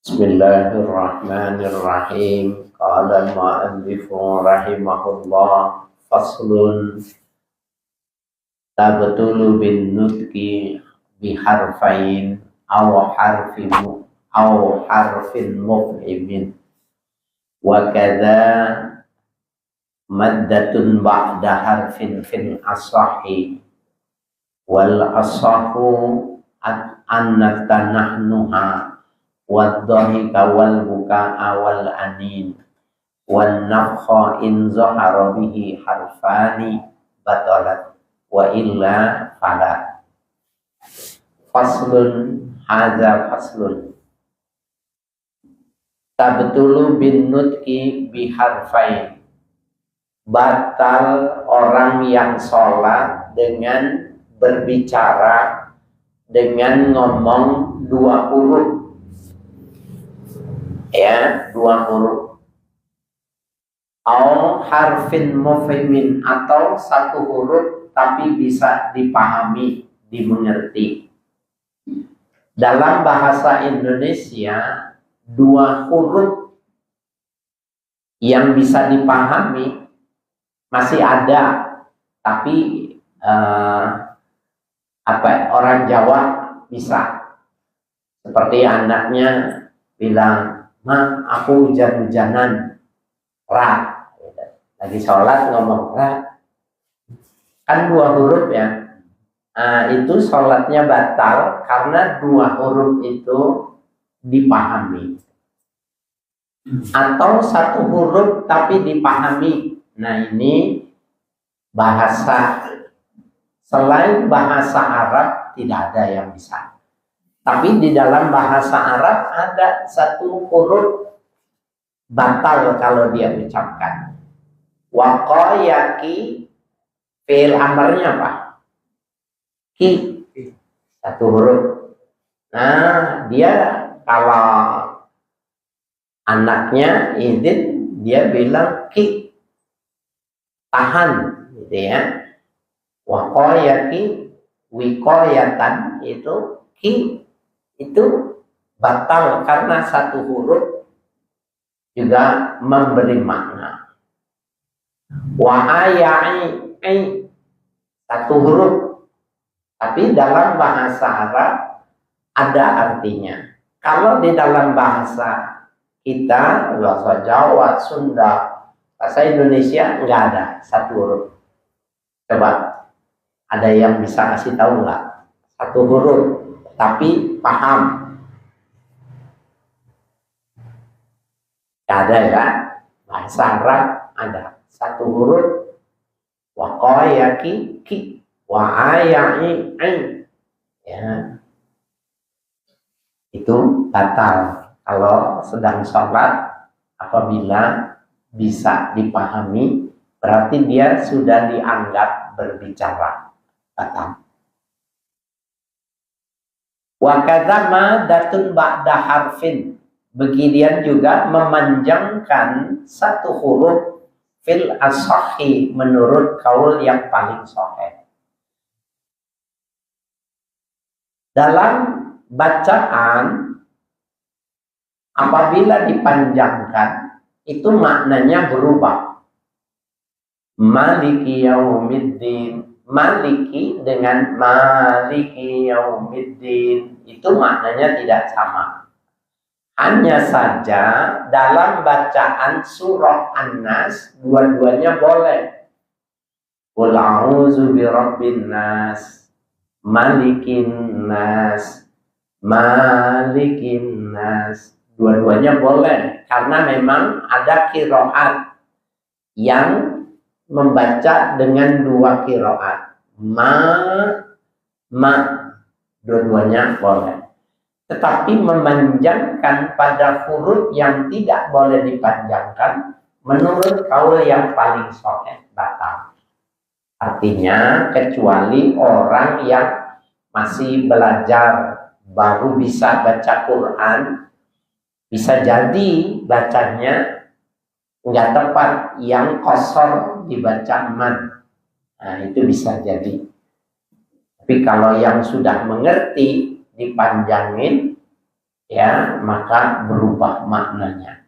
Bismillahirrahmanirrahim. Qala al-mu'allif rahimahullah. Faslun tabtulu bin nutqi biharfain harfin mufhimin wa kadza maddatun ba'da harfin fil asahi wal asahu an-natanahnuha wadh-dhahika wal buka'a wal anin wan nafkha in zahara bihi harfani batalat wa illa fala. Faslun hadza faslun tabtulu bin nutqi biharfain. Batal orang yang sholat dengan berbicara dengan ngomong dua huruf, ya, dua huruf. Au harfin mufhimin, atau satu huruf tapi bisa dipahami, dimengerti. Dalam bahasa Indonesia, dua huruf yang bisa dipahami masih ada, tapi orang Jawa bisa. Seperti anaknya bilang, "Ma, aku hujan-hujanan." Ra. Lagi sholat ngomong ra. Kan dua huruf ya. Itu sholatnya batal karena dua huruf itu dipahami. Atau satu huruf tapi dipahami. Nah, ini bahasa, selain bahasa Arab tidak ada yang bisa. Tapi di dalam bahasa Arab ada satu huruf batal kalau dia ucapkan. Waqayaki, fi'il amarnya apa? Ki, satu huruf. Nah, dia kalau anaknya izin, dia bilang ki, tahan, gitu ya. Waqayaki, wiqayatan, itu ki, itu batal karena satu huruf juga memberi makna. Wa aya'i, satu huruf tapi dalam bahasa Arab ada artinya. Kalau di dalam bahasa kita, bahasa Jawa, Sunda, bahasa Indonesia nggak ada satu huruf. Coba ada yang bisa kasih tahu nggak? Satu huruf tapi paham. Gak ada ya. Bahasa Arab ada satu huruf. Waqayaki ki, wa'aya'i ain. Ya. Itu batal kalau sedang sholat. Apabila bisa dipahami, berarti dia sudah dianggap berbicara. Batal. Wa kadza maddatun ba'da harfin. Beginian juga memanjangkan satu huruf fil asahi, menurut kaul yang paling sahih. Dalam bacaan, apabila dipanjangkan, itu maknanya berubah. Maliki yaumiddin, maliki dengan maliki yaumiddin, itu maknanya tidak sama. Hanya saja dalam bacaan surah An-Nas dua-duanya boleh. Qul a'udzu birabbin nas, malikin nas, malikin nas. Dua-duanya boleh karena memang ada qiraat yang membaca dengan dua qiraat. Ma, dua-duanya boleh. Tetapi memanjangkan pada huruf yang tidak boleh dipanjangkan, menurut kaul yang paling sahih batal. Artinya kecuali orang yang masih belajar, baru bisa baca Quran, bisa jadi bacanya nggak tepat, yang qasar dibaca man. Nah, itu bisa jadi. Tapi kalau yang sudah mengerti dipanjangin, ya maka berubah maknanya.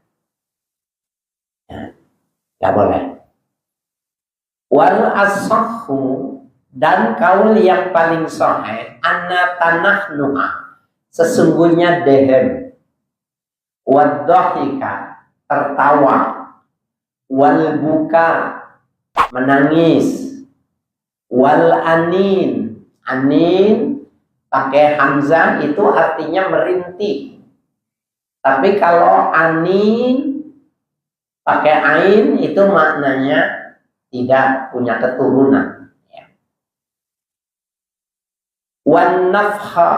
Ya, nggak boleh. Wal asahhu, dan kaul yang paling sahih, anna tanahnuha, sesungguhnya dehem, wadhahika, tertawa, wal buka, menangis, wal anin, anin pakai hamzah itu artinya merintih. Tapi kalau anin pakai ain itu maknanya tidak punya keturunan. Ya. Wan nafha,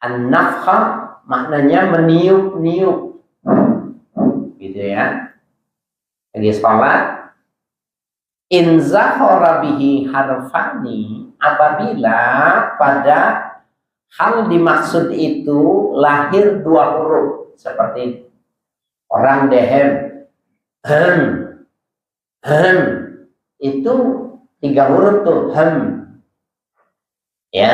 an-nafha maknanya meniup-niup, gitu ya. Jadi sholat, in zahara bihi harfani, apabila pada hal dimaksud itu lahir dua huruf, seperti orang dehem, hem, itu 3 huruf tuh, hem, ya.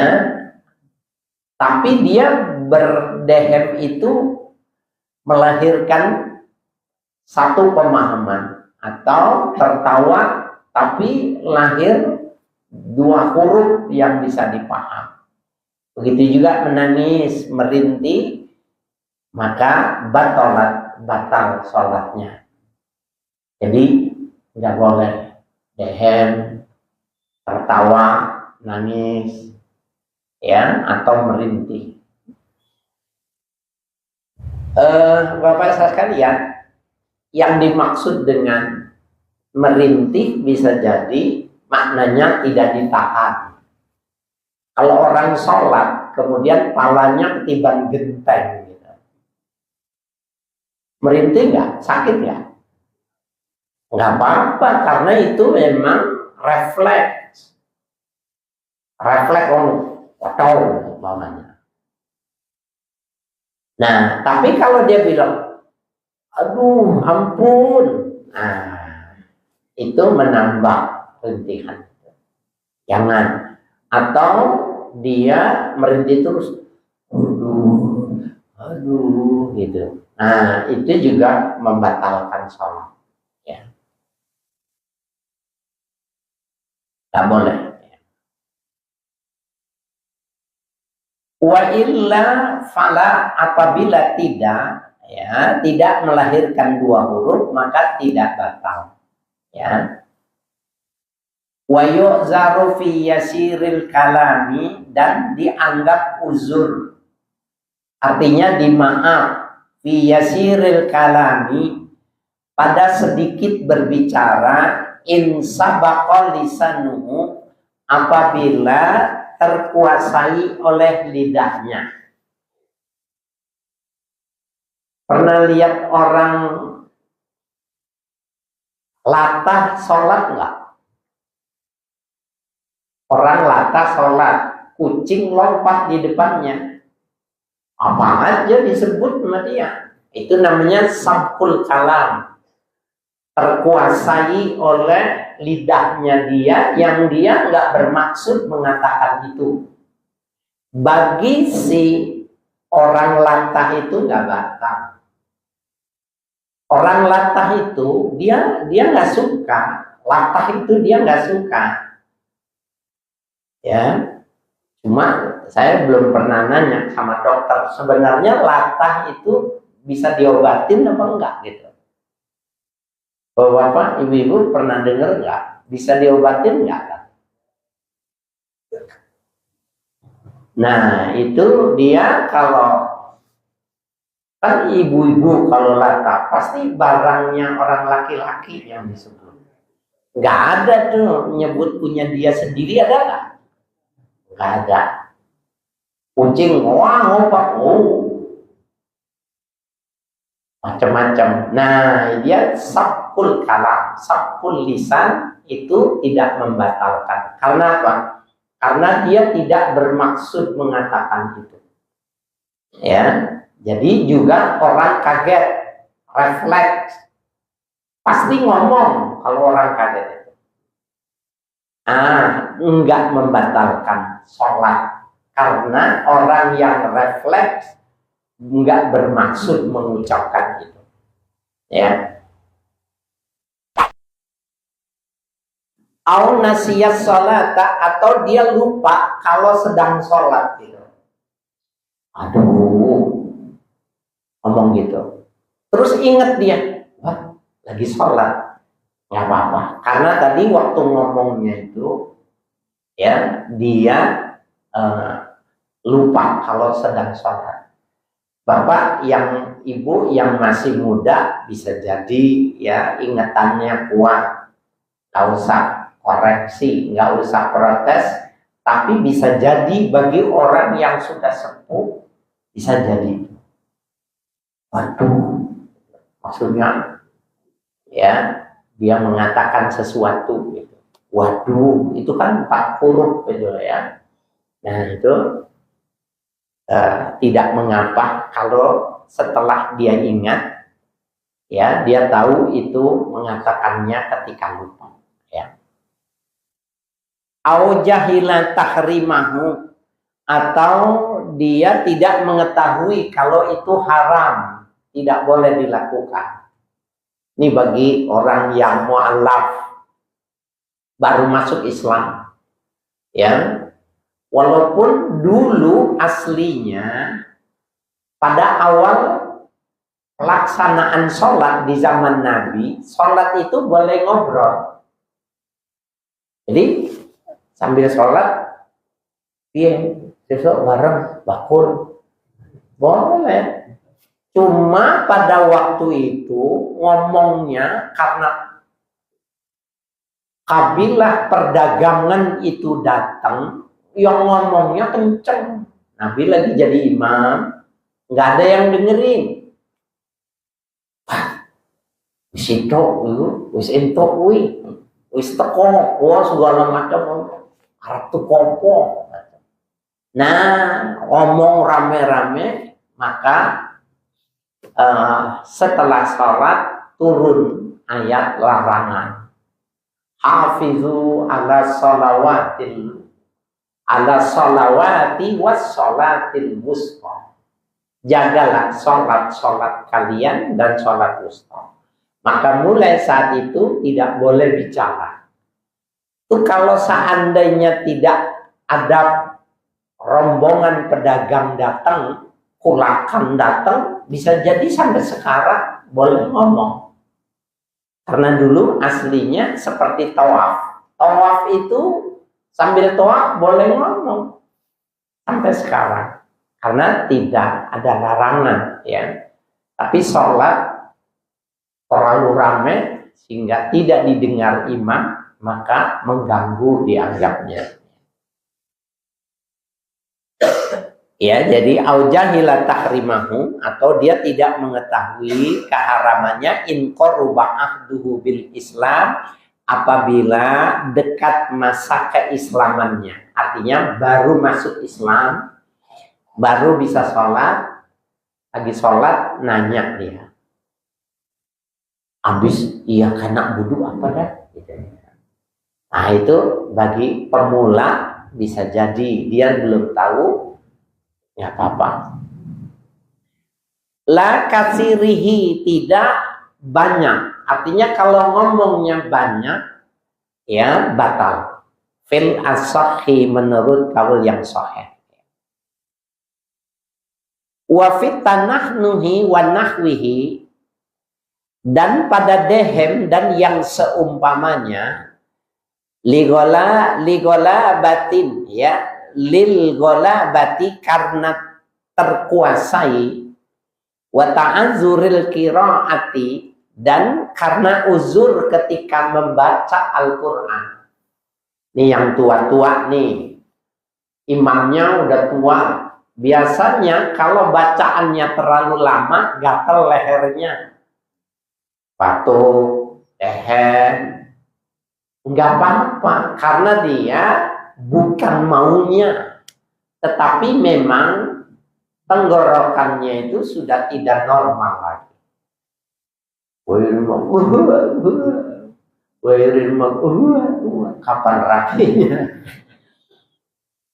Tapi dia berdehem itu melahirkan satu pemahaman, atau tertawa tapi lahir 2 huruf yang bisa dipaham. Begitu juga menangis, merintih, maka batal sholatnya. Jadi nggak boleh dehem, tertawa, nangis, ya, atau merintih. Bapak sekalian, yang dimaksud dengan merintih bisa jadi maknanya tidak ditahan. Kalau orang sholat kemudian palanya ketiban genteng, gitu. Merintih nggak? Sakit nggak? Nggak apa-apa, karena itu memang refleks kotor umpamanya. Nah, tapi kalau dia bilang, aduh ampun, nah itu menambah rintihan. Jangan. Atau dia merintih terus, aduh gitu. Nah, itu juga membatalkan sholat. Ya. Nggak boleh. Wa illa fala, apabila tidak, ya, tidak melahirkan 2 huruf, maka tidak batal. Ya. Wa yu'zaru fi yasiril kalami, dan dianggap uzur. Artinya dimaaf, fi yasiril kalami, pada sedikit berbicara, in sabaqa lisanuhu, apabila terkuasai oleh lidahnya. Pernah lihat orang latah sholat nggak? Orang latah sholat, kucing lompat di depannya, apa aja disebut sama dia. Itu namanya sabkul kalam, terkuasai oleh lidahnya dia, yang dia nggak bermaksud mengatakan itu. Bagi si orang latah itu nggak batal. Orang latah itu dia nggak suka, latah itu dia nggak suka. Ya, cuma saya belum pernah nanya sama dokter, sebenarnya latah itu bisa diobatin apa enggak gitu. Bapak, ibu-ibu pernah dengar nggak? Bisa diobatin nggak? Nah, itu dia, kalau kan ibu-ibu kalau latah pasti barangnya orang laki-laki yang disebut. Nggak ada tuh nyebut punya dia sendiri, ada nggak? Nggak ada. Kucing, wah ngopak, macam-macam. Nah, dia sabkul kalam, sabkul lisan itu tidak membatalkan. Karena apa? Karena dia tidak bermaksud mengatakan itu. Ya, jadi juga orang kaget, refleks, pasti ngomong kalau orang kaget itu. Enggak membatalkan sholat, karena orang yang refleks nggak bermaksud mengucapkan itu. Ya. Au nasiyas sholata, atau dia lupa kalau sedang sholat gitu. Aduh, ngomong gitu. Terus ingat dia, wah lagi sholat, nggak apa-apa. Karena tadi waktu ngomongnya itu, ya dia lupa kalau sedang sholat. Bapak yang ibu yang masih muda bisa jadi ya ingatannya kuat, nggak usah koreksi, nggak usah protes. Tapi bisa jadi bagi orang yang sudah sepuh, bisa jadi, waduh, maksudnya ya dia mengatakan sesuatu gitu. Waduh, itu kan 4 huruf gitu ya. Nah itu tidak mengapa kalau setelah dia ingat, ya dia tahu itu mengatakannya ketika lupa. Ya. Au jahila tahrimahu, atau dia tidak mengetahui kalau itu haram, tidak boleh dilakukan. Ini bagi orang yang mu'alaf, baru masuk Islam, ya. Walaupun dulu aslinya pada awal pelaksanaan sholat di zaman Nabi, sholat itu boleh ngobrol. Jadi sambil sholat, iya, besok bareng bakul, boleh. Cuma pada waktu itu ngomongnya karena kabilah perdagangan itu datang, yang ngomongnya kenceng. Nabi lagi jadi imam, nggak ada yang dengerin. Wis itu, wis entuk kuwi, wis teko, wah segala macam, arep tukopo. Nah, ngomong rame-rame, maka setelah sholat turun ayat larangan. Hafizu ala sholawati was sholatil wusta. Jagalah sholat kalian dan sholat wusta. Maka mulai saat itu tidak boleh bicara. Itu kalau seandainya tidak ada rombongan pedagang datang, kulakan datang, bisa jadi sampai sekarang boleh ngomong. Karena dulu aslinya seperti tawaf. Tawaf itu sambil tawaf boleh ngomong sampai sekarang. Karena tidak ada larangan, ya. Tapi sholat terlalu ramai sehingga tidak didengar imam, maka mengganggu dianggapnya. Ya, jadi aujahila tahrimahu, atau dia tidak mengetahui keharamannya, in qaruba ahduhu bil Islam, apabila dekat masa keislamannya. Artinya baru masuk Islam, baru bisa sholat, lagi sholat nanya dia, habis iya kena wudu apa dah? Nah itu bagi pemula bisa jadi dia belum tahu. Ya apa-apa. La kasirihi, tidak banyak. Artinya kalau ngomongnya banyak, ya batal. Fil as-sahih, menurut kaul yang sahih. Wa fit tanahnuhi wa nahwihi, dan pada dehem dan yang seumpamanya, ligola batin, ya. Lil golabati, karena terkuasai, wa ta'azuril qiraati, dan karena uzur ketika membaca Al-Quran. Ini yang tua-tua nih, imamnya udah tua, biasanya kalau bacaannya terlalu lama gatal lehernya, batuk, leher, nggak apa-apa, karena dia bukan maunya, tetapi memang tenggorokannya itu sudah tidak normal lagi. Kapan rapinya?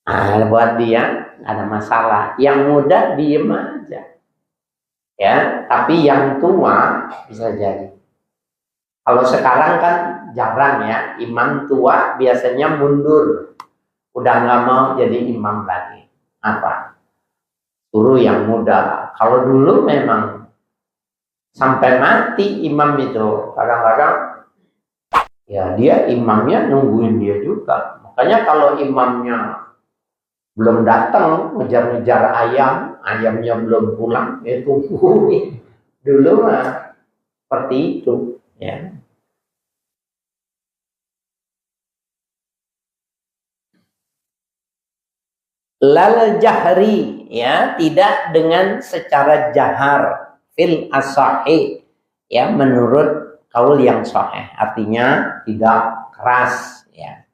Nah, buat dia ada masalah. Yang muda diem aja. ya, tapi yang tua bisa jadi. Kalau sekarang kan jarang ya, imam tua biasanya mundur, udah nggak mau jadi imam lagi. Apa? Suruh yang muda. Kalau dulu memang sampai mati imam itu, kadang-kadang ya dia imamnya nungguin dia juga. Makanya kalau imamnya belum datang, ngejar-ngejar ayam, ayamnya belum pulang, ya tungguin. Dulu mah seperti itu, ya. Lal jahri, ya, tidak dengan secara jahar, fil asahi, ya, menurut kaul yang sahih, artinya tidak keras, ya.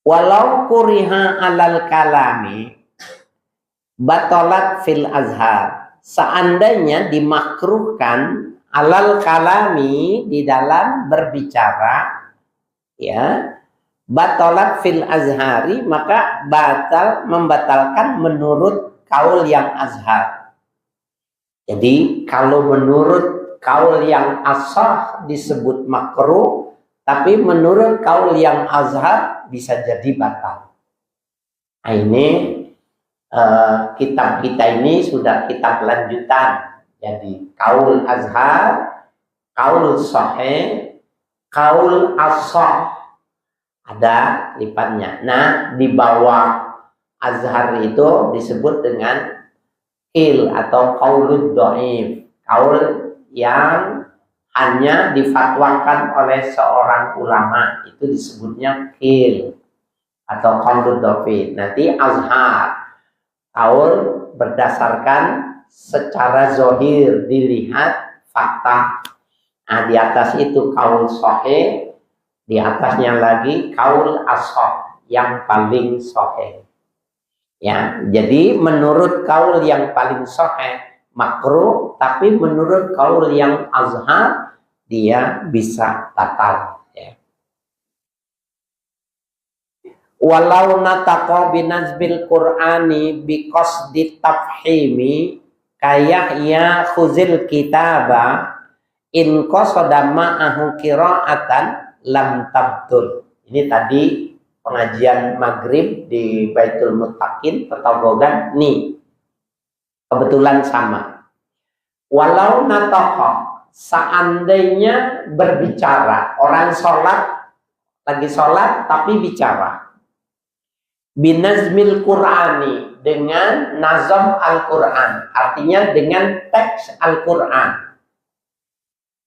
Walau kuriha alal kalami batalat fil azhar, seandainya dimakruhkan alal kalami di dalam berbicara, ya, batalat fil azhari, maka batal, membatalkan menurut kaul yang azhar. Jadi kalau menurut kaul yang ashah disebut makruh, tapi menurut kaul yang azhar bisa jadi batal. Nah, ini kitab kita ini sudah kitab lanjutan. Jadi kaul azhar, kaul sahih, kaul ashah, ada lipannya. Nah, di bawah azhar itu disebut dengan qil atau qaulud dhaif, kaul yang hanya difatwakan oleh seorang ulama, itu disebutnya qil atau qaulud dhaif. Nanti azhar, kaul berdasarkan secara zahir, dilihat fakta. Nah, di atas itu kaul sahih, di atasnya lagi kaul ashah yang paling sahih. Ya, jadi menurut kaul yang paling sahih makruh, tapi menurut kaul yang azhar dia bisa batal, ya. Walau nataqa binazbil qur'ani biqasdi tafhimi kayahya khuzil kitaba in qasada ma'ahu qira'atan lam tabtul. Ini tadi pengajian maghrib di Baitul Muttaqin Petogogan nih, kebetulan sama. Walau nataqa, seandainya berbicara, orang sholat, lagi sholat tapi bicara, binazmil qur'ani, dengan nazam Al-Quran, artinya dengan teks Al-Quran.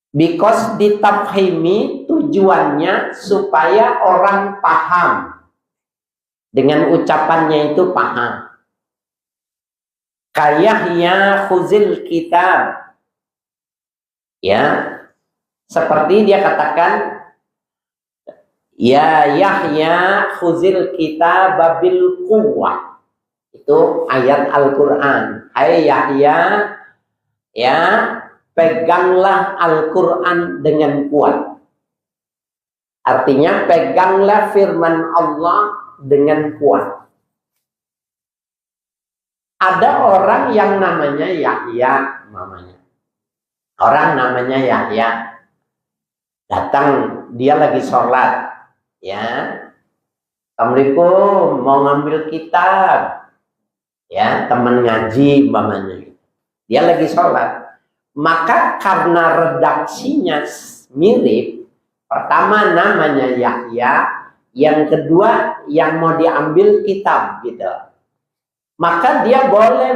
Because ditafhimi, tujuannya supaya orang paham, dengan ucapannya itu paham. Kayahya khuzil kitab, ya, seperti dia katakan, ya Yahya khuzil kitab bil quwwah, itu ayat Al-Quran. Hai Yahya, ya, peganglah Al-Quran dengan kuat. Artinya peganglah firman Allah dengan kuat. Ada orang yang namanya Yahya, mamanya. Orang namanya Yahya. Datang, dia lagi sholat, ya. Assalamualaikum, mau ngambil kitab, ya, teman ngaji, mamanya. Dia lagi sholat. Maka karena redaksinya mirip, pertama namanya Yahya, yang kedua yang mau diambil kitab, gitu. Maka dia boleh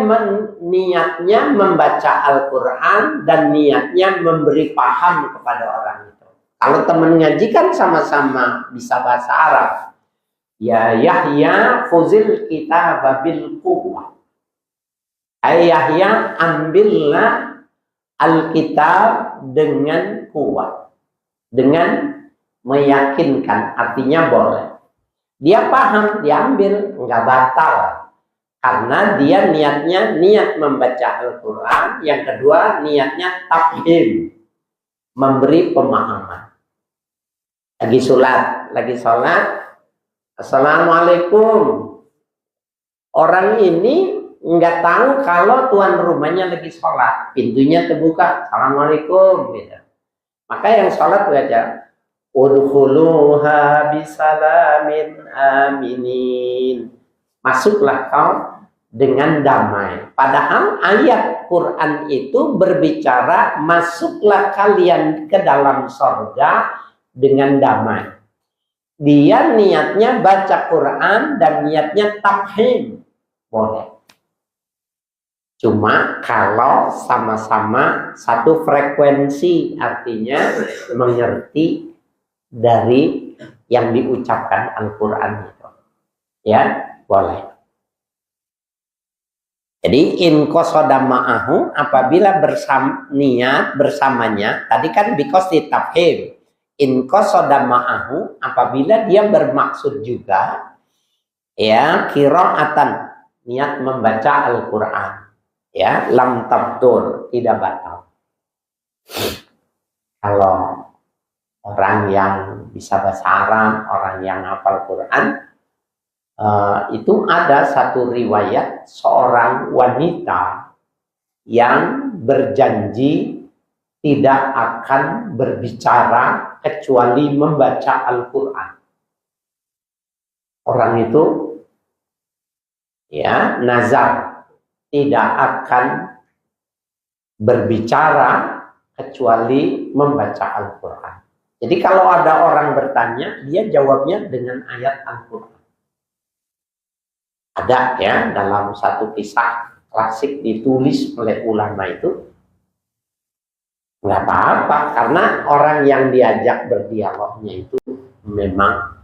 niatnya membaca Al-Quran dan niatnya memberi paham kepada orang itu. Kalau teman ngaji kan sama-sama bisa bahasa Arab. Ya Yahya khuzil kitab bil quwwah. Hai Yahya, ambillah Alkitab dengan kuat, dengan meyakinkan, artinya boleh. Dia paham, diambil, nggak batal, karena dia niatnya niat membaca Al-Quran. Yang kedua niatnya tafhim, memberi pemahaman. Lagi sholat, Assalamualaikum. Orang ini nggak tahu kalau tuan rumahnya lagi sholat, pintunya terbuka, assalamualaikum gitu. Maka yang sholat baca udkhuluha bisalamin aminin, masuklah kau dengan damai. Padahal ayat Quran itu berbicara masuklah kalian ke dalam surga dengan damai. Dia niatnya baca Quran dan niatnya tafhim, boleh. Cuma kalau sama-sama satu frekuensi, artinya mengerti dari yang diucapkan Al-Quran itu, ya boleh. Jadi in qasoda ma'ahu, apabila niat bersamanya, tadi kan because ditafhim. In qasoda ma'ahu, apabila dia bermaksud juga, ya qiraatan, niat membaca Al-Quran, ya lam tabtur, tidak batal. Kalau orang yang bisa bahasa Arab, orang yang hafal Quran, itu ada satu riwayat seorang wanita yang berjanji tidak akan berbicara kecuali membaca Al-Quran. Orang itu ya nazar tidak akan berbicara kecuali membaca Al-Quran. Jadi kalau ada orang bertanya, dia jawabnya dengan ayat Al-Quran. Ada ya dalam satu kisah klasik ditulis oleh ulama itu, nggak apa-apa karena orang yang diajak berdialognya itu memang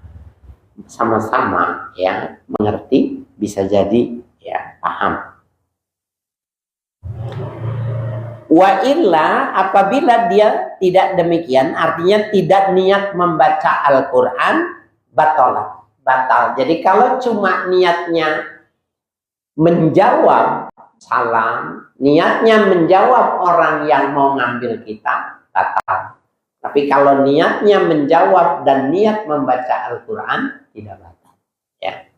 sama-sama ya mengerti, bisa jadi ya paham. Wa illa, apabila dia tidak demikian, artinya tidak niat membaca Al-Quran, batal. Jadi kalau cuma niatnya menjawab salam, niatnya menjawab orang yang mau ngambil kita, batal. Tapi kalau niatnya menjawab dan niat membaca Al-Quran, tidak batal. Ya.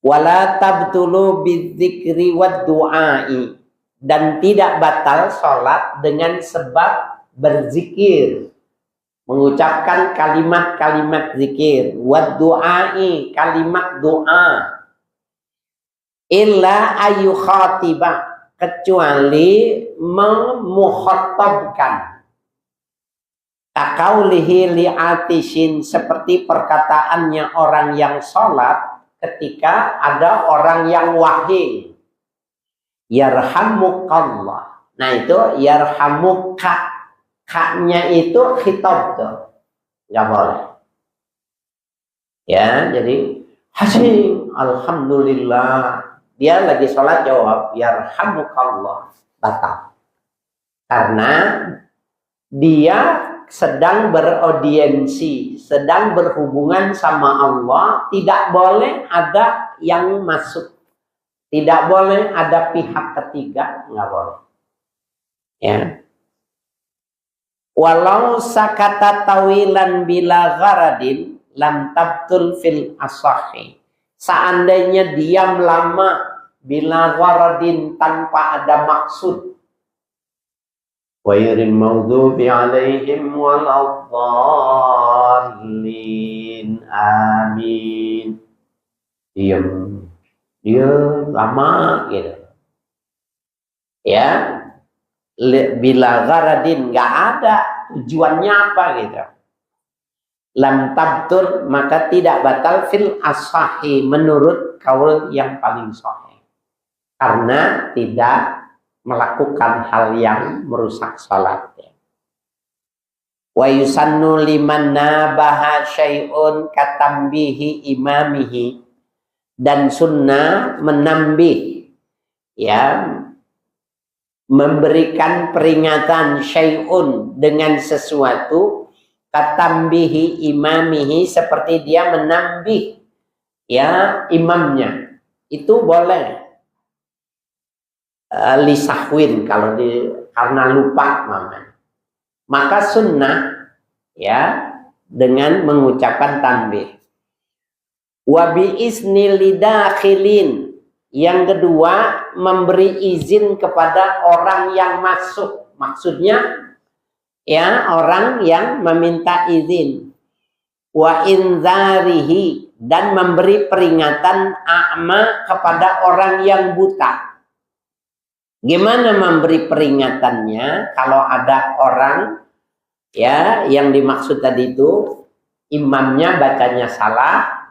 Wala tabtulu bidzikri wad du'ai, dan tidak batal sholat dengan sebab berzikir, mengucapkan kalimat-kalimat zikir, wad du'ai, kalimat doa, illa ayu khatiba, kecuali memukhatabkan, takaulihi li'atishin, seperti perkataannya orang yang sholat ketika ada orang yang wahing, yarhamukallah. Nah itu yarhamuka, kaknya itu khitab tuh, nggak boleh. Ya, jadi hasil alhamdulillah, dia lagi sholat jawab yarhamukallah, batal. Karena dia sedang beraudiensi, sedang berhubungan sama Allah, tidak boleh ada yang masuk, tidak boleh ada pihak ketiga, nggak boleh. Ya. Walau sakata tawilan bila gharadin lam tabtul fil asahi. Seandainya diam lama bila gharadin, tanpa ada maksud, ghairil maghdubi alaihim waladdallin, amin, diam lama gitu ya, bila gharadin, nggak ada tujuannya apa gitu, lam tabtur, maka tidak batal fil asahi, menurut kaul yang paling sahih, karena tidak melakukan hal yang merusak salat. Wa yusannu liman nabaha syai'un katambihi imamihi, dan sunnah menambih, ya, memberikan peringatan syai'un dengan sesuatu, katambihi imamihi, seperti dia menambih ya imamnya, itu boleh. Lisahwin, kalau karena lupa maka sunnah ya dengan mengucapkan tanbih. Wa bi isni lidakhilin, Yang kedua, memberi izin kepada orang yang masuk. Maksudnya ya orang yang meminta izin. Wa inzarihi, dan memberi peringatan a'ma kepada orang yang buta. Gimana memberi peringatannya? Kalau ada orang ya yang dimaksud tadi itu imamnya bacanya salah,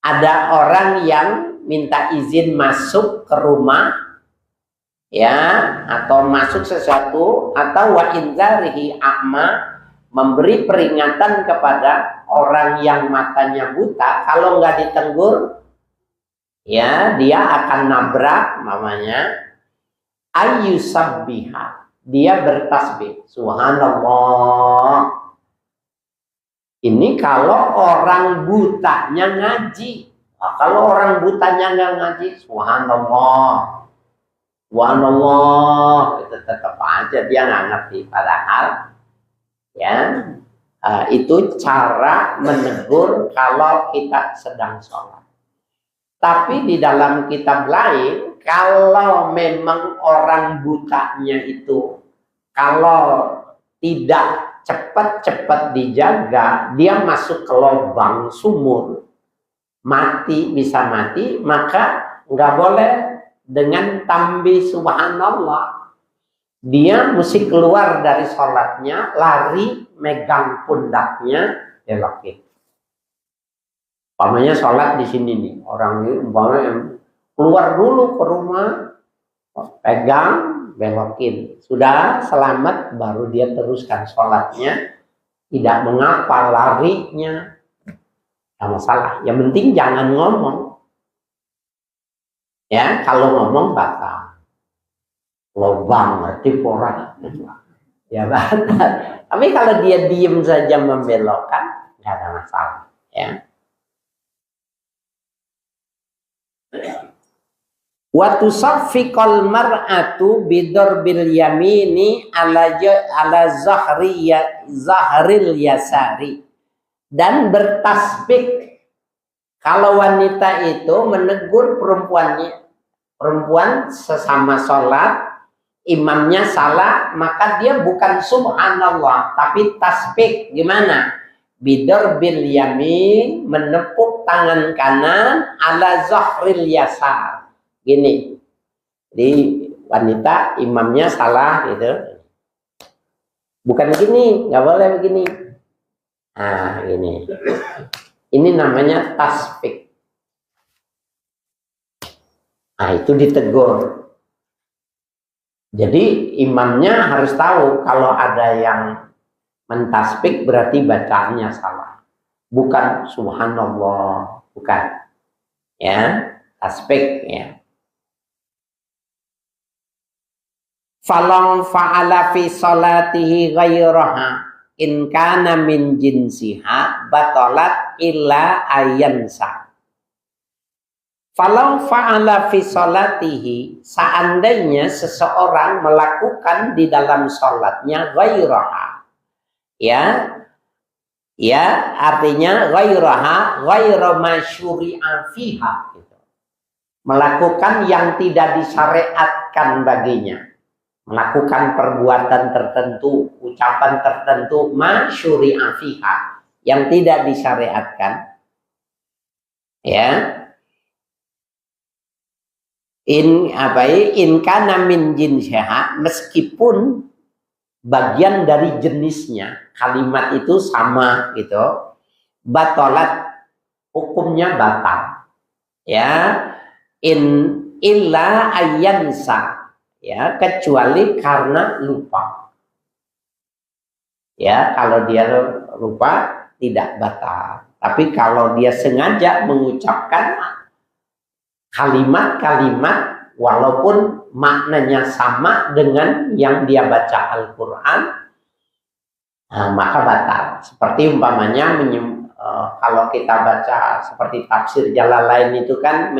ada orang yang minta izin masuk ke rumah ya, atau masuk sesuatu, atau wa inzarihi a'ma, memberi peringatan kepada orang yang matanya buta. Kalau nggak ditegur ya dia akan nabrak, namanya ayyusabbiha, dia bertasbih subhanallah. Ini kalau orang butanya ngaji. Nah, kalau orang butanya nggak ngaji, subhanallah, subhanallah, itu tetap aja dia nggak ngerti. Padahal ya itu cara menegur kalau kita sedang sholat. Tapi di dalam kitab lain, kalau memang orang butanya itu kalau tidak cepat-cepat dijaga, dia masuk ke lubang sumur, mati, bisa mati, maka nggak boleh dengan tambi subhanallah. Dia mesti keluar dari sholatnya, lari, megang pundaknya, belokin. Umpamanya sholat di sini nih, orang ini umpamanya keluar dulu ke rumah, pegang, belokin. Sudah selamat, baru dia teruskan sholatnya. Tidak mengapa larinya, tidak masalah. Yang penting jangan ngomong. Ya, kalau ngomong batal. Lobang, ngerti porah. Ya batal. Tapi kalau dia diem saja membelokkan, nggak ada masalah. Ya. Wa tusaffiqal mar'atu bidorbil yamini ala zahril yasari, dan bertasbih kalau wanita itu menegur perempuan sesama sholat, imamnya salah, maka dia bukan subhanallah tapi tasbih. Gimana? Bidorbil yamin, menepuk tangan kanan, ala zahril yasar. Gini, di wanita imamnya salah gitu, bukan gini, nggak boleh begini. Nah ini namanya tasbih. Nah itu ditegur. Jadi imamnya harus tahu kalau ada yang mentasbih berarti bacaannya salah, bukan subhanallah, bukan ya, tasbih ya. Falang fa'ala fi salatihi ghairaha in kana min jinsiha batalat illa ayansa. Falang fa'ala fi salatihi, seandainya seseorang melakukan di dalam salatnya ghairaha, ya artinya ghairaha ghaira masyuri'a fiha gitu. Melakukan yang tidak disyariatkan baginya, melakukan perbuatan tertentu, ucapan tertentu, masyuri'a fiha, yang tidak disyariatkan, ya. In kana min jinsiha, meskipun bagian dari jenisnya, kalimat itu sama gitu, batalat, hukumnya batal, ya. Illa ayyansa, ya, kecuali karena lupa. Ya, kalau dia lupa tidak batal. Tapi kalau dia sengaja mengucapkan kalimat-kalimat walaupun maknanya sama dengan yang dia baca Al-Quran, maka batal. Seperti umpamanya kalau kita baca seperti tafsir Jalalain itu kan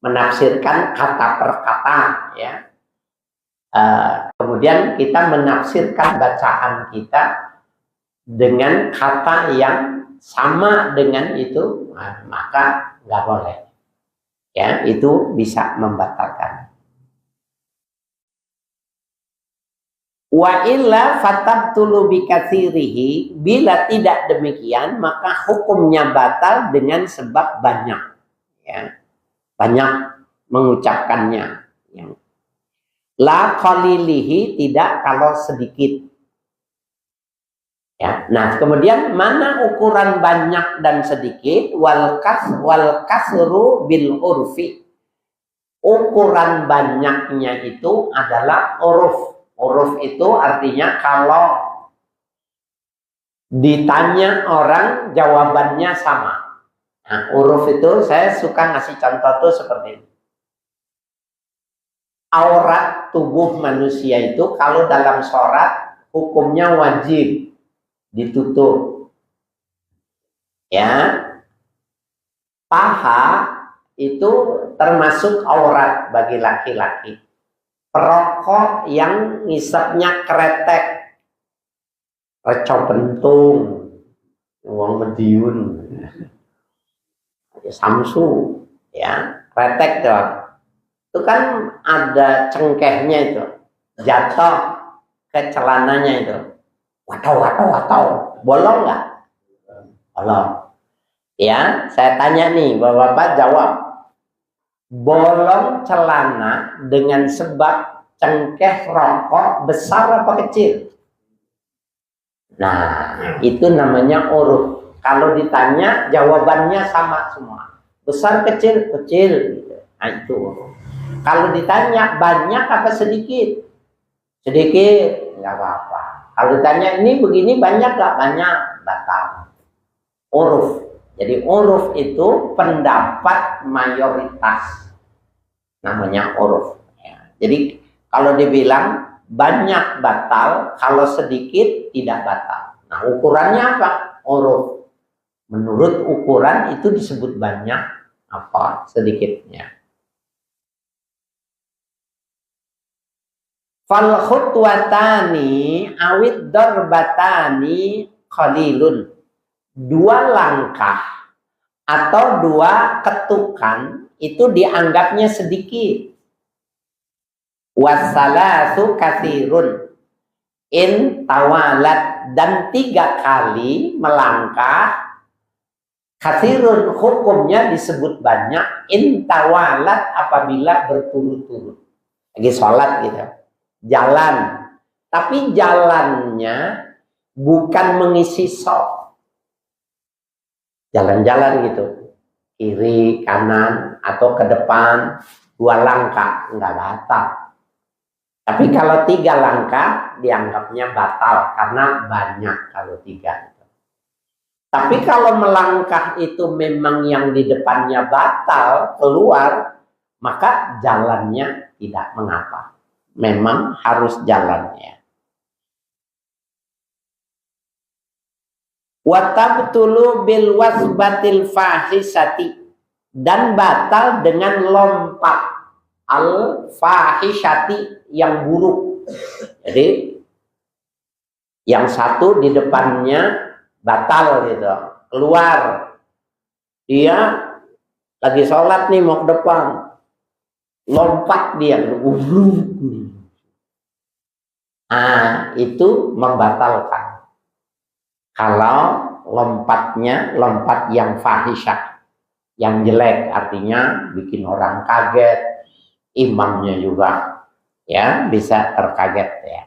menafsirkan kata per kata, ya. Kemudian kita menafsirkan bacaan kita dengan kata yang sama dengan itu, maka nggak boleh. Ya, itu bisa membatalkan. Wa illa fatabtulu bikatsirihi, bila tidak demikian maka hukumnya batal dengan sebab banyak, ya. Banyak mengucapkannya, ya. La qalilihi, tidak kalau sedikit. Ya. Nah, kemudian mana ukuran banyak dan sedikit? Wal kasru bil urfi. Ukuran banyaknya itu adalah uruf. Uruf itu artinya kalau ditanya orang jawabannya sama. Nah, uruf itu saya suka ngasih contoh tuh seperti ini. Aurat tubuh manusia itu kalau dalam sholat hukumnya wajib ditutup. Ya, paha itu termasuk aurat bagi laki-laki. Perokok yang ngisapnya kretek, reco pentung, uang mediun, samsu, ya, kretek tuh. Itu kan ada cengkehnya itu, jatuh ke celananya itu, watau, bolong nggak? Bolong. Ya, saya tanya nih, bapak-bapak jawab. Bolong celana dengan sebab cengkeh rokok besar apa kecil? Nah, itu namanya uruf. Kalau ditanya jawabannya sama semua. Besar kecil, kecil. Nah, itu uruf. Kalau ditanya banyak apa sedikit? Sedikit, nggak apa-apa. Kalau ditanya ini begini banyak nggak? Banyak, batal. Uruf. Jadi uruf itu pendapat mayoritas. Namanya uruf. Ya. Jadi kalau dibilang banyak batal, kalau sedikit tidak batal. Nah, ukurannya apa? Uruf. Menurut ukuran itu disebut banyak apa sedikitnya. Fal khutwatani awid darbatani qalilun. Dua langkah atau dua ketukan itu dianggapnya sedikit. Wassalasu katsirun in tawalat, dan 3 kali melangkah katsirun hukumnya disebut banyak in tawalat apabila berturut-turut. Lagi sholat gitu, jalan, tapi jalannya bukan mengisi sholat. Jalan-jalan gitu, kiri, kanan, atau ke depan, 2 langkah, enggak batal. Tapi kalau 3 langkah, dianggapnya batal, karena banyak kalau 3. Tapi kalau melangkah itu memang yang di depannya batal, keluar, maka jalannya tidak mengapa. Memang harus jalannya. Watabtulu bil wasbatil fahisati, dan batal dengan lompat al fahisati yang buruk. Jadi yang satu di depannya batal gitu, keluar, dia lagi sholat nih mau ke depan, lompat dia, itu membatalkan. Kalau lompatnya lompat yang fahisyah, yang jelek, artinya bikin orang kaget, imamnya juga ya bisa terkaget ya.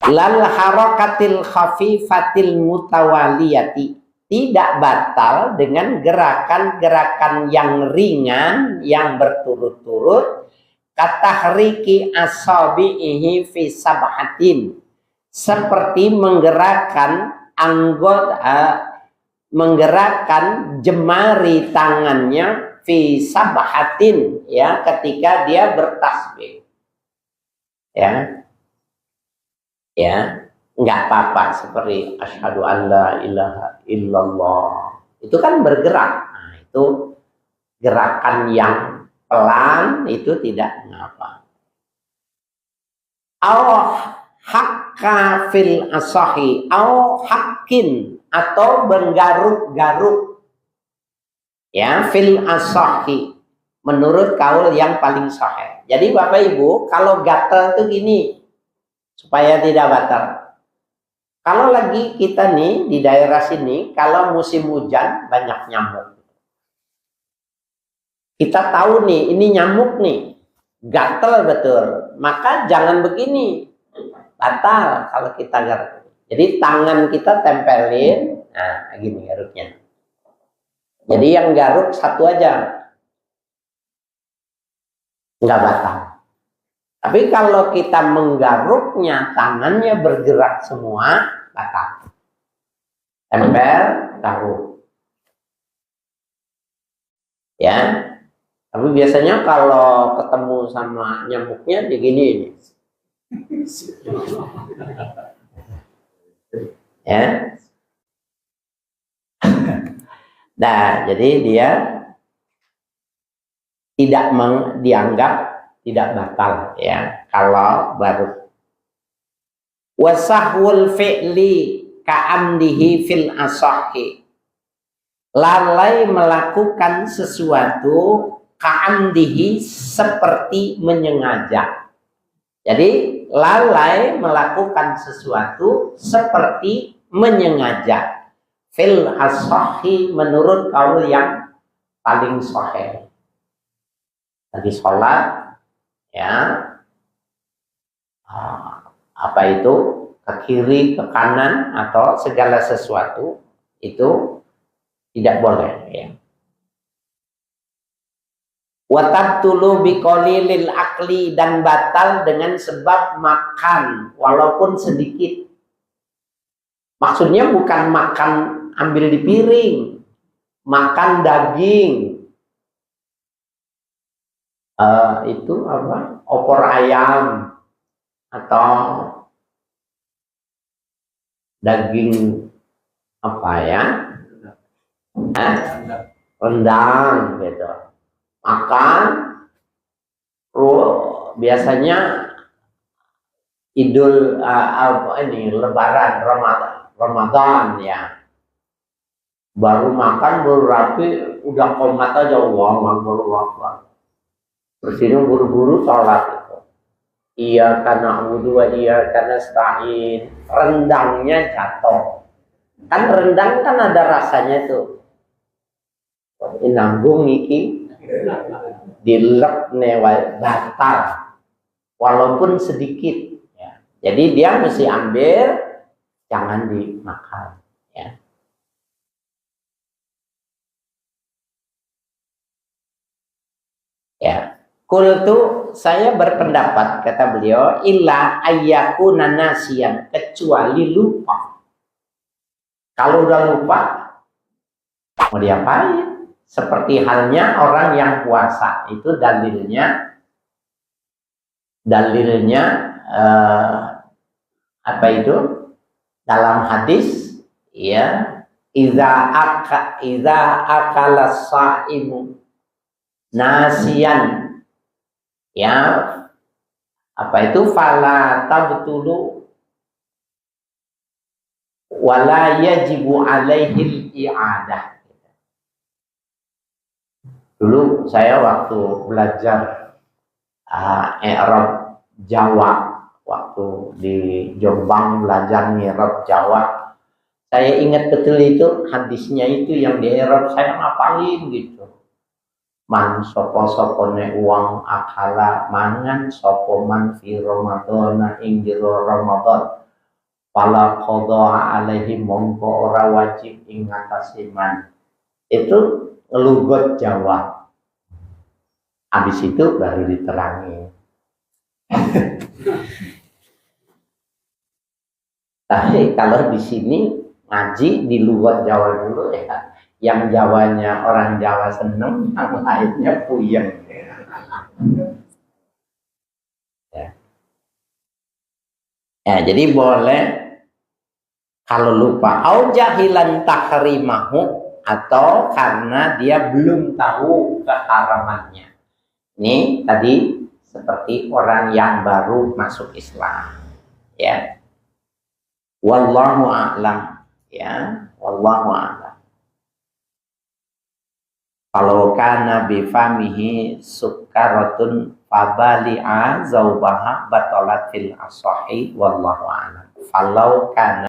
Lal harakatil khafifatil mutawaliyati, tidak batal dengan gerakan-gerakan yang ringan yang berturut-turut, katahriki asabihi fi sabhatin, seperti menggerakkan menggerakkan jemari tangannya fi sabhatin, ya, ketika dia bertasbih, ya nggak apa-apa, seperti asyhadu alla ilaha illallah, itu kan bergerak. Nah, itu gerakan yang pelan, itu tidak mengapa. Allah hakka fil asahi au hakkin, atau menggaruk-garuk Ya, fil asahi, menurut kaul yang paling sahih. Jadi Bapak Ibu, kalau gatal itu gini, supaya tidak batal. Kalau lagi kita nih di daerah sini, kalau musim hujan banyak nyamuk. Kita tahu nih, ini nyamuk nih, gatal betul. Maka jangan begini, batal kalau kita garuk. Jadi tangan kita tempelin, nah gini garuknya. Jadi yang garuk satu aja, nggak batal. Tapi kalau kita menggaruknya, tangannya bergerak semua, batal. Tempel, garuk. Ya, tapi biasanya kalau ketemu sama nyamuknya begini. Ya. Nah, jadi dia tidak dianggap tidak batal ya kalau baru. Wasahwul fi'li ka'amdihi fil asahi, lalai melakukan sesuatu ka'amdihi seperti menyengaja. Jadi lalai melakukan sesuatu seperti menyengaja fil asahi, menurut kaul yang paling sahih. Lagi sholat ya, apa itu, ke kiri, ke kanan, atau segala sesuatu itu tidak boleh ya. Watabtulu biqalilil akli, dan batal dengan sebab makan walaupun sedikit. Maksudnya bukan makan ambil di piring, makan daging, itu apa, opor ayam atau daging apa ya, rendang gitu. Makan, biasanya Idul Lebaran, Ramadan ya, baru makan baru rapi udah komat aja, Allah. Terus ini buru-buru sholat itu. Iya karena wudu, iya karena nasta'in, rendangnya jatuh. Kan rendang kan ada rasanya tuh. Ini nanggung iki dilek newal batal walaupun sedikit ya. Jadi dia mesti ambil, jangan dimakan ya. Ya, kultu, saya berpendapat, kata beliau, illa ayyakuna nasiyan, kecuali lupa. Kalau udah lupa mau diapain? Seperti halnya orang yang puasa, itu dalilnya apa itu, dalam hadis ya, iza akala sa'imu nasiyan ya, apa itu, fala tabtulu wala yajibu alaihil i'adah. Dulu saya waktu belajar i'rab Jawa, waktu di Jombang belajar i'rab Jawa, saya ingat betul itu hadisnya itu yang di i'rab, saya ngapalin gitu. Man sopo-sopone uang akala mangan sopo man fi Ramadana ing jero Ramadan, fala qadha alaihi, mongko ora wajib ing ngatasi man. Itu lugat Jawa. Habis itu baru diterangi. Tapi kalau di sini ngaji di lugat Jawa dulu ya. Yang Jawanya orang Jawa seneng, yang lainnya puyeng. Ya, jadi boleh kalau lupa, au jahilan tahrimahu, atau karena dia belum tahu keharamannya. Ini tadi seperti orang yang baru masuk Islam ya. Wallahu a'lam ya, wallahu a'lam. Kalau kana bifamihi sukaratun fabali'a zaubaha batalat fil asahi wallahu a'lam. Kalau kana